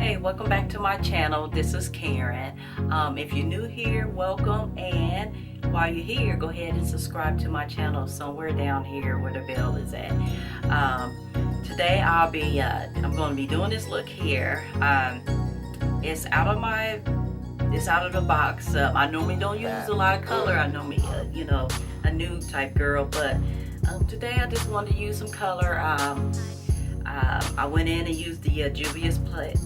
Hey, welcome back to my channel. This is Karen. If you're new here, welcome, and while you're here, go ahead and subscribe to my channel somewhere down here where the bell is at. Today I'm going to be doing this look here. It's out of the box. I normally don't use a lot of color. I normally a nude type girl, but today I just wanted to use some color. I went in and used the Juvia's Place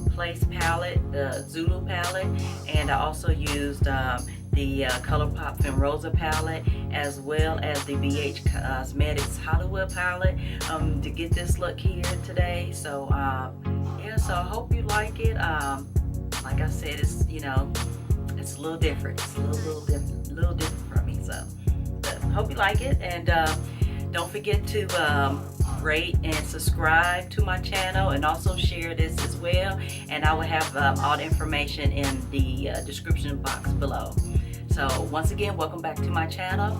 palette, the Zulu palette, and I also used the Colourpop Fem Rosa palette, as well as the Cosmetic Hollywood palette to get this look here today. So yeah, so I hope you like it. Like I said, it's it's a little different. It's a little different for me. So hope you like it, and don't forget to rate and subscribe to my channel, and also share this as well, and I will have all the information in the description box below. So once again, welcome back to my channel.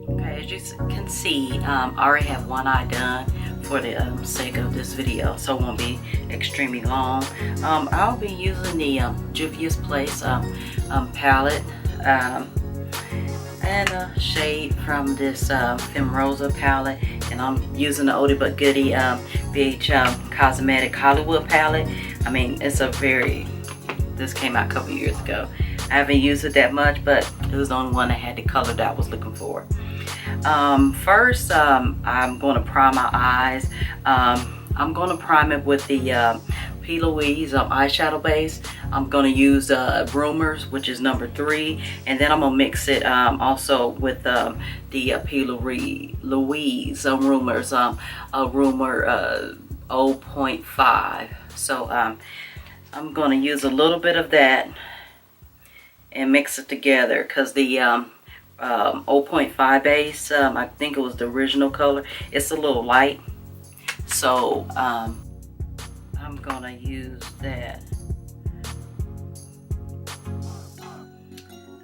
Okay, as you can see, I already have one eye done for the sake of this video, so it won't be extremely long. I'll be using the Juvia's Place palette and a shade from this Fem Rosa palette, and I'm using the oldie but goodie Cosmetic Hollywood palette. I mean, this came out a couple years ago. I haven't used it that much, but it was the only one that had the color that I was looking for. First, I'm going to prime my eyes. I'm going to prime it with the P.Louise eyeshadow base. I'm going to use Rumour, which is number 3, and then I'm going to mix it also with the P.Louise Rumour's Rumour 0.5. So I'm going to use a little bit of that and mix it together, because the 0.5 base, I think it was the original color, it's a little light. So I'm gonna use that.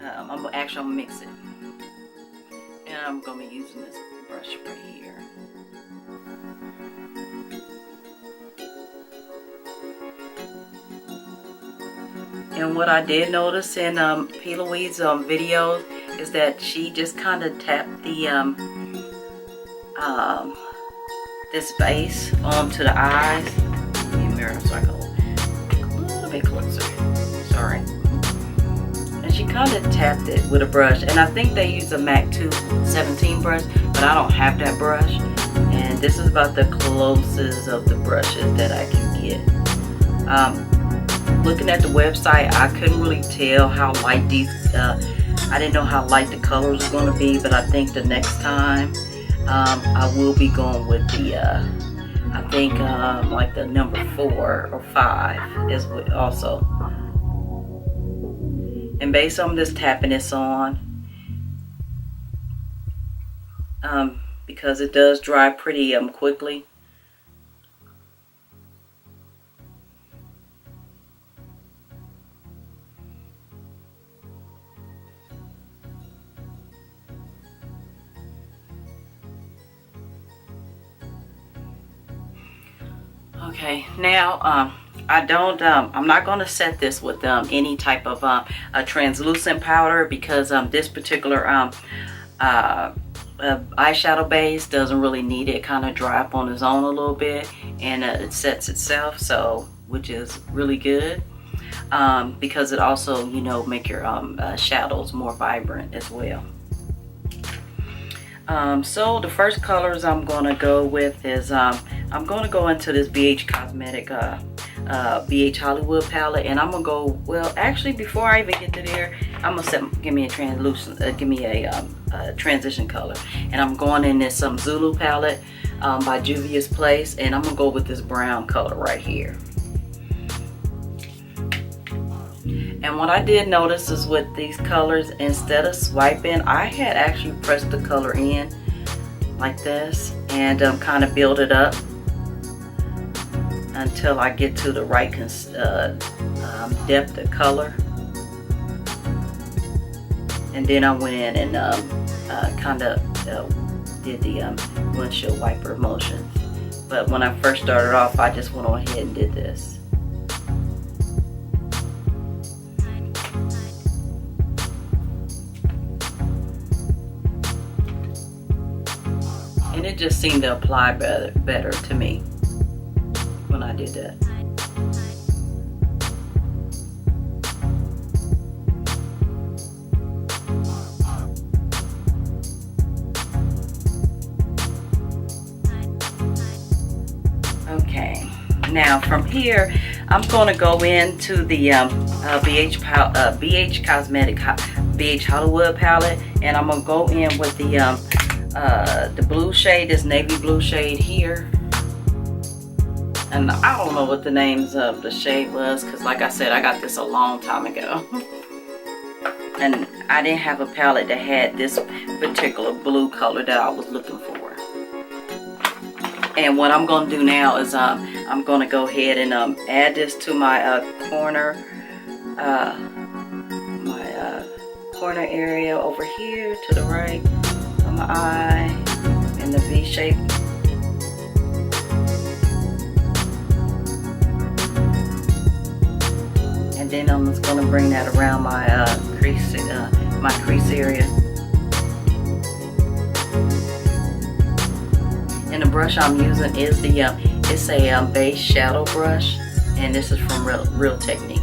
I'm gonna mix it, and I'm gonna be using this brush right here. And what I did notice in P.Louise videos is that she just kind of tapped the this base onto the eyes. Let me mirror so I can look a little bit closer. Sorry. And she kind of tapped it with a brush, and I think they use a MAC 217 brush, but I don't have that brush. And this is about the closest of the brushes that I can get. Looking at the website, I couldn't really tell how light these. I didn't know how light the colors were going to be, but I think the next time I will be going with the I think like the number 4 or 5 is what also. And based on this, tapping this on, because it does dry pretty quickly. Okay, now I'm not going to set this with any type of a translucent powder, because this particular eyeshadow base doesn't really need it. Kind of dry up on its own a little bit, and it sets itself, so which is really good, because it also make your shadows more vibrant as well. So the first colors I'm going to go with is I'm going to go into this BH Cosmetic BH Hollywood palette, and I'm going to go, well, actually before I even get to there, I'm going to give me a transition color, and I'm going in this Zulu palette by Juvia's Place, and I'm going to go with this brown color right here. And what I did notice is with these colors, instead of swiping, I had actually pressed the color in like this, and kind of build it up until I get to the right depth of color. And then I went in and kind of did the windshield wiper motion. But when I first started off, I just went on ahead and did this. just seemed to apply better to me when I did that. Okay, now from here I'm going to go into the BH Hollywood palette, and I'm going to go in with the blue shade, this navy blue shade here. And I don't know what the names of the shade was, because like I said, I got this a long time ago. And I didn't have a palette that had this particular blue color that I was looking for. And what I'm going to do now is I'm going to go ahead and add this to my corner area over here to the right of my eye in the V shape. And then I'm just going to bring that around my crease area. And the brush I'm using is it's a base shadow brush, and this is from Real Technique.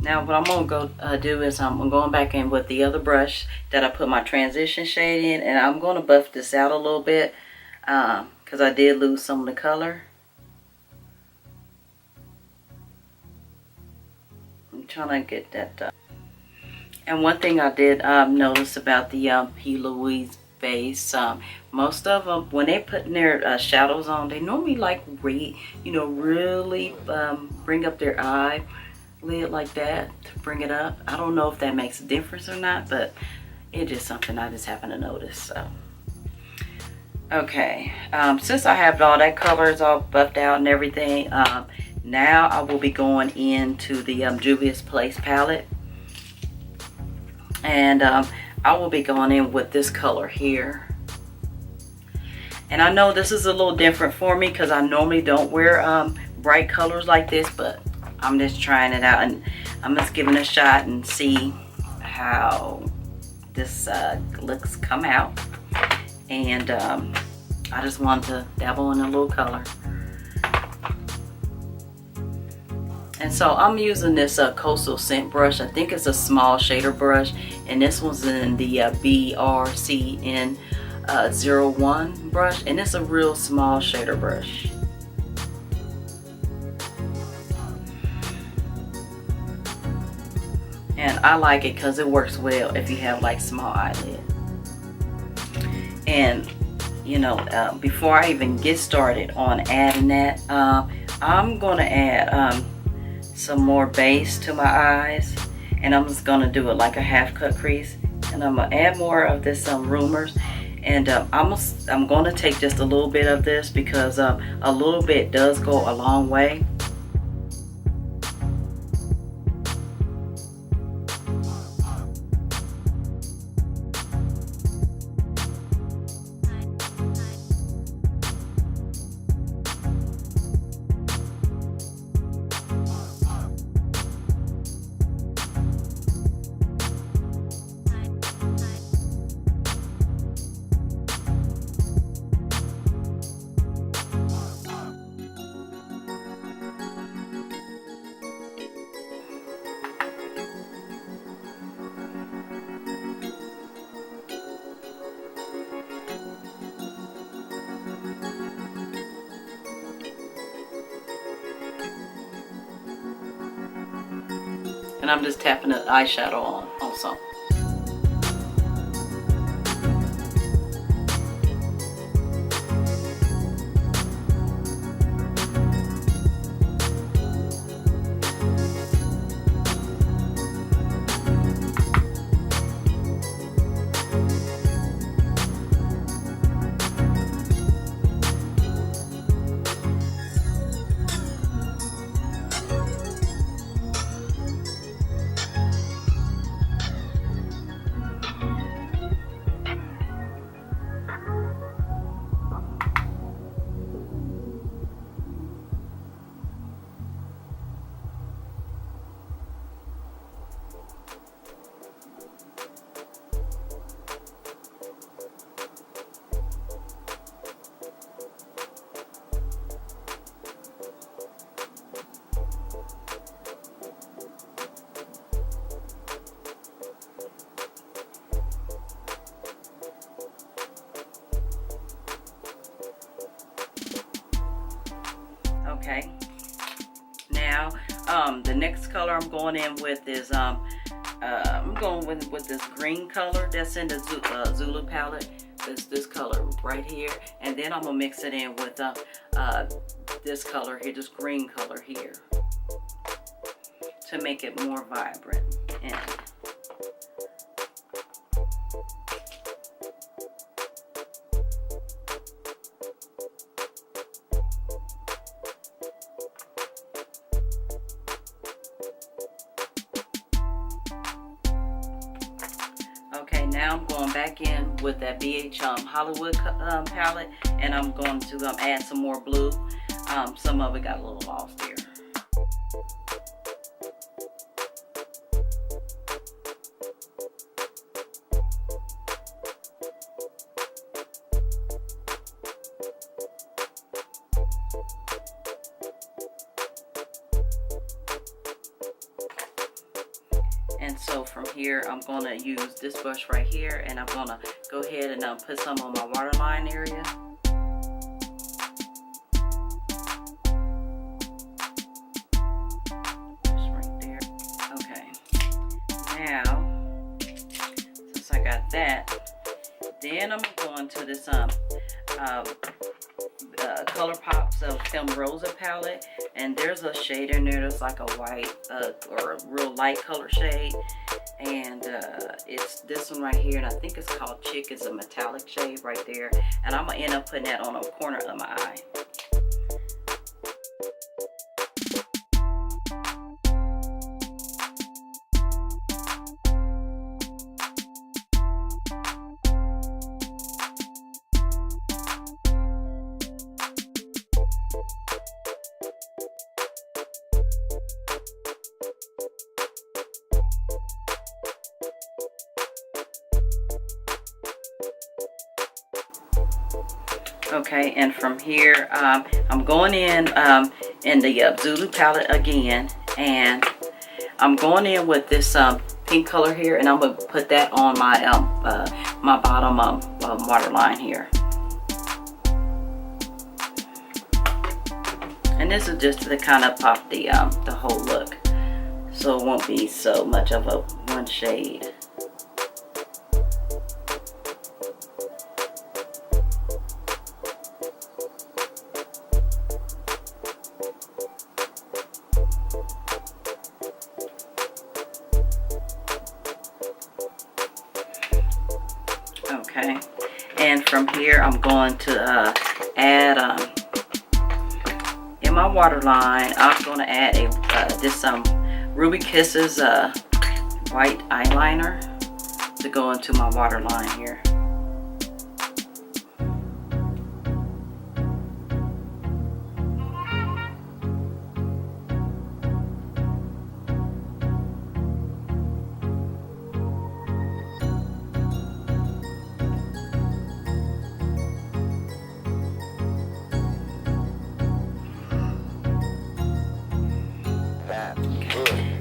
Now what I'm going to go do is I'm going back in with the other brush that I put my transition shade in, and I'm going to buff this out a little bit because I did lose some of the color. I'm trying to get that done. And one thing I did notice about the P.Louise base, most of them, when they put their shadows on, they normally like really bring up their eye lid like that to bring it up. I don't know if that makes a difference or not, but it's just something I just happen to notice. So okay, since I have all that colors all buffed out and everything, now I will be going into the Juvia's Place palette, and I will be going in with this color here. And I know this is a little different for me because I normally don't wear bright colors like this, but I'm just trying it out, and I'm just giving it a shot and see how this looks come out. And I just wanted to dabble in a little color. And so I'm using this Coastal Scent brush. I think it's a small shader brush, and this one's in the BRCN 01 brush, and it's a real small shader brush. And I like it because it works well if you have like small eyelid. And you know, before I even get started on adding that, I'm going to add some more base to my eyes, and I'm just going to do it like a half cut crease, and I'm going to add more of this Rumour, and I'm going to take just a little bit of this because a little bit does go a long way. And I'm just tapping the eyeshadow on also. The next color I'm going in with is I'm going with this green color that's in the Zulu palette. This color right here, and then I'm gonna mix it in with this color here, this green color here, to make it more vibrant. And okay, now I'm going back in with that Hollywood palette, and I'm going to add some more blue. Some of it got a little lost here. And so from here, I'm going to use this brush right here, and I'm going to go ahead and put some on my waterline area. Just right there. Okay. Now, since I got that, then I'm going to this Colourpop Fem Rosa palette, and there's a shade in there that's like a white or a real light color shade, and it's this one right here, and I think it's called Chick. It's a metallic shade right there, and I'm gonna end up putting that on the corner of my eye. Okay, and from here, I'm going in the Zulu palette again, and I'm going in with this pink color here, and I'm gonna put that on my my bottom waterline here. And this is just to kind of pop the whole look, so it won't be so much of a one shade. Okay, and from here I'm going to add in my waterline. I'm going to add this Ruby Kisses white eyeliner to go into my waterline here.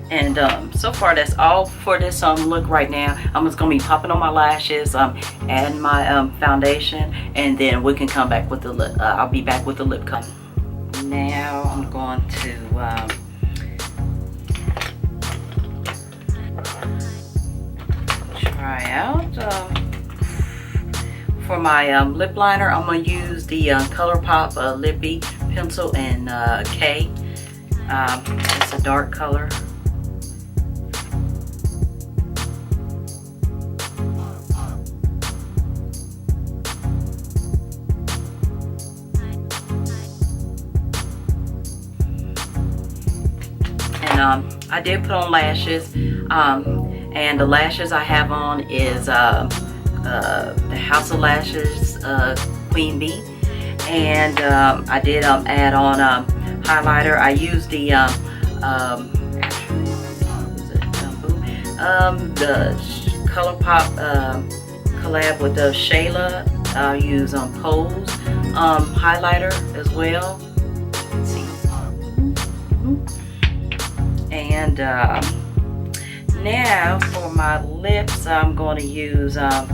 And so far that's all for this look right now. I'm just gonna be popping on my lashes, adding my foundation, and then we can come back with the lip. I'll be back with the lip color. Now I'm going to try out for my lip liner. I'm gonna use the Colourpop Lippy pencil in K. It's a dark color. And I did put on lashes, and the lashes I have on is the House of Lashes Queen Bee, and I did add on highlighter. I used the Colourpop collab with the Shayla. I'll use Pose highlighter as well. Let's see. And now for my lips, I'm going to use I'm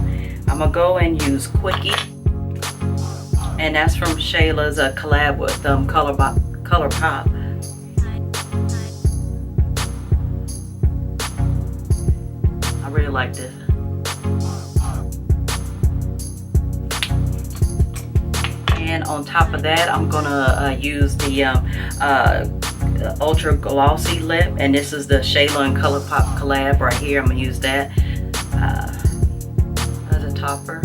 gonna go and use Quickie, and that's from Shayla's collab with Colourpop. feel like this. And on top of that, I'm gonna use the ultra glossy lip, and this is the Shayla and Colourpop collab right here. I'm gonna use that as a topper.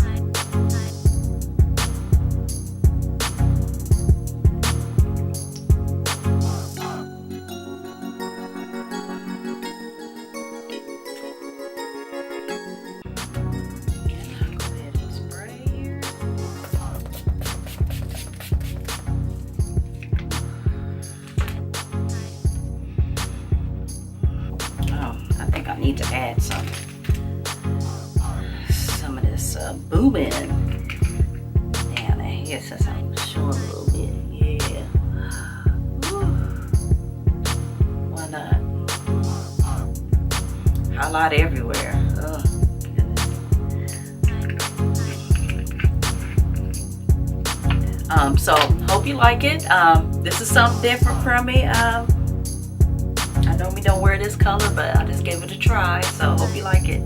I need to add some of this booming down here since I'm showing a little bit. Yeah. Woo. Why not? Highlight everywhere. Oh, goodness. So hope you like it. This is something different from me. I normally don't wear this color, but I just gave it a try, so I hope you like it.